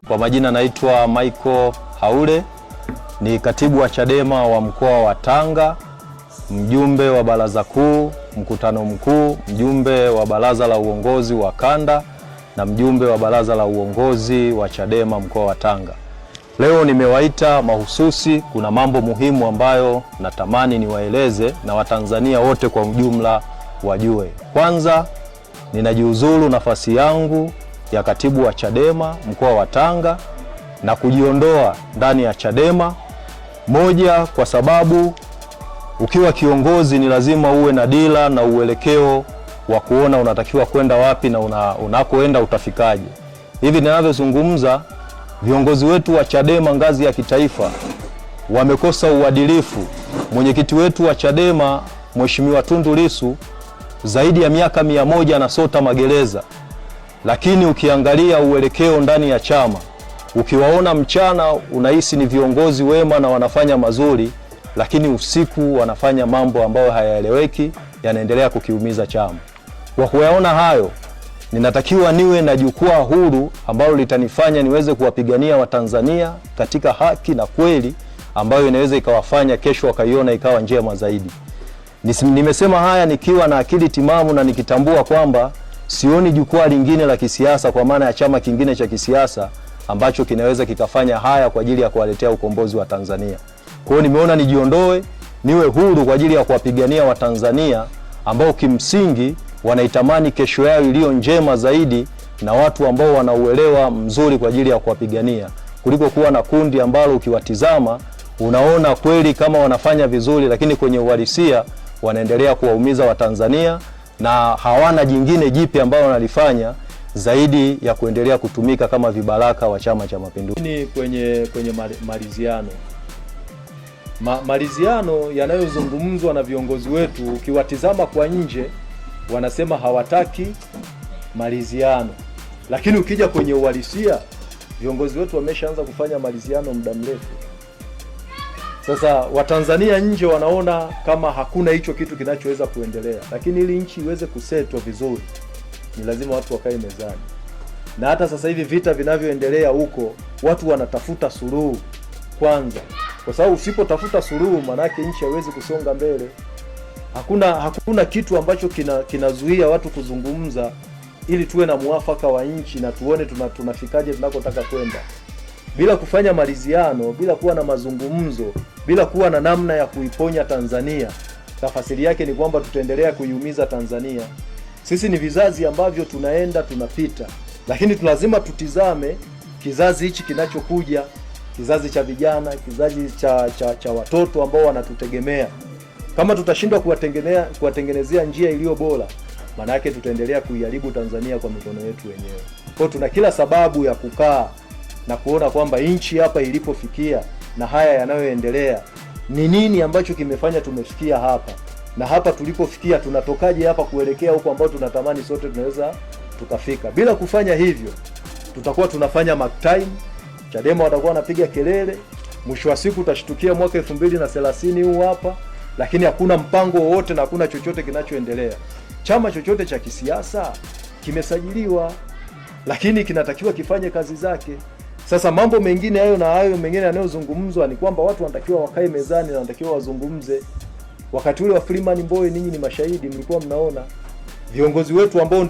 Kwa majina naitwa Michael Haule, ni katibu wa Chadema wa mkoa wa Tanga, mjumbe wa baraza kuu, mkutano mkuu, mjumbe wa baraza la uongozi wa kanda na mjumbe wa baraza la uongozi wa Chadema mkoa wa Tanga. Leo nimewaita mahususi, kuna mambo muhimu ambayo natamani niwaeleze na Watanzania wote kwa ujumla wajue. Kwanza, ninajiuzulu nafasi yangu ya katibu wa Chadema mkoa wa Tanga na kujiondoa ndani ya Chadema. Moja, kwa sababu ukiwa kiongozi ni lazima uwe na dira na uelekeo wa kuona unatakiwa kwenda wapi na unakoenda utafikaje. Hivi ninavyozungumza, viongozi wetu wa Chadema ngazi ya kitaifa wamekosa uadilifu. Mwenyekiti wetu wa Chadema Mheshimiwa Tundu Lissu zaidi ya miaka 100 anasota magereza, lakini ukiangalia uelekeo ndani ya chama, ukiwaona mchana unahisi ni viongozi wema na wanafanya mazuri, lakini usiku wanafanya mambo ambayo hayaeleweki, yanaendelea kukiumiza chama. Kwa kuyaona hayo, ninatakiwa niwe na jukwaa huru ambalo litanifanya niweze kuwapigania Watanzania katika haki na kweli ambayo inaweza ikawafanya kesho wakaiona ikawa njema zaidi. Nimesema haya nikiwa na akili timamu na nikitambua kwamba sioni jukwaa lingine la kisiasa kwa maana ya chama kingine cha kisiasa ambacho kinaweza kikafanya haya kwa ajili ya kuwaletea ukombozi wa Tanzania. Kwa hiyo nimeona nijiondoe, niwe huru kwa ajili ya kuwapigania Watanzania ambao kimsingi wanaitamani kesho yao iliyo njema zaidi, na watu ambao wanauelewa mzuri kwa ajili ya kuwapigania, kuliko kuwa na kundi ambalo ukiwatizama unaona kweli kama wanafanya vizuri, lakini kwenye uhalisia wanaendelea kuwaumiza Watanzania na hawana jingine jipi ambao wanalifanya zaidi ya kuendelea kutumika kama vibaraka wa Chama cha Mapinduzi. Kwenye maliziano. Maliziano yanayozungumzwa na viongozi wetu, ukiwatizama kwa nje wanasema hawataki maliziano, lakini ukija kwenye uhalisia viongozi wetu wameshaanza kufanya maliziano muda mrefu. Sasa Watanzania nje wanaona kama hakuna hicho kitu kinachoweza kuendelea, lakini ili nchi iweze kusetwa vizuri ni lazima watu wakae mezani. Na hata sasa hivi vita vinavyoendelea huko, watu wanatafuta suluhu kwanza, kwa sababu usipotafuta suluhu manake nchi haiwezi kusonga mbele. Hakuna kitu ambacho kinazuia watu kuzungumza ili tuwe na muafaka wa nchi na tuone tunafikaje tunakotaka kwenda. Bila kufanya maliziano, bila kuwa na mazungumzo, bila kuwa na namna ya kuiponya Tanzania, tafasiri yake ni kwamba tutaendelea kuiumiza Tanzania. Sisi ni vizazi ambavyo tunapita, lakini lazima tutizame kizazi hichi kinachokuja, kizazi cha vijana, kizazi cha watoto ambao wanatutegemea. Kama tutashindwa kuwatengenezea njia iliyo bora, maana yake tutaendelea kuiharibu Tanzania kwa mikono yetu wenyewe. Kwa hiyo tuna kila sababu ya kukaa na kuona kwamba nchi hapa ilipofikia na haya yanayoendelea ni nini ambacho kimefanya tumefikia hapa, na hapa tulipofikia tunatokaje hapa kuelekea huko ambao tunatamani sote tunaweza tukafika. Bila kufanya hivyo tutakuwa tunafanya mark time, Chadema watakuwa wanapiga kelele, mwisho wa siku utashtukia mwaka 2030 huu hapa, lakini hakuna mpango wowote na hakuna chochote kinachoendelea. Chama chochote cha kisiasa kimesajiliwa, lakini kinatakiwa kifanye kazi zake. Sasa mambo mengine hayo mengine yanayozungumzwa ni kwamba watu wanatakiwa wakae mezani na wanatakiwa wazungumze. Wakati ule wa Freeman Mbowe ninyi ni mashahidi, mlikuwa mnaona viongozi wetu ambao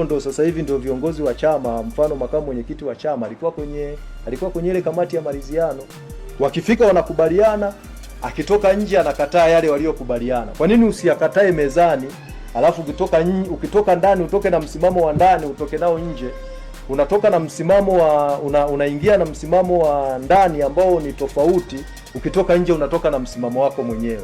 ndio sasa hivi ndio viongozi wa chama, mfano makamu mwenyekiti wa chama alikuwa kwenye ile kamati ya maliziano. Wakifika wanakubaliana, akitoka nje anakataa yale waliokubaliana. Kwa nini usiyakatae mezani, alafu ukitoka ndani utoke na msimamo wa ndani, utoke nao nje? Unatoka na msimamo unaingia na msimamo wa ndani ambao ni tofauti, ukitoka nje unatoka na msimamo wako mwenyewe.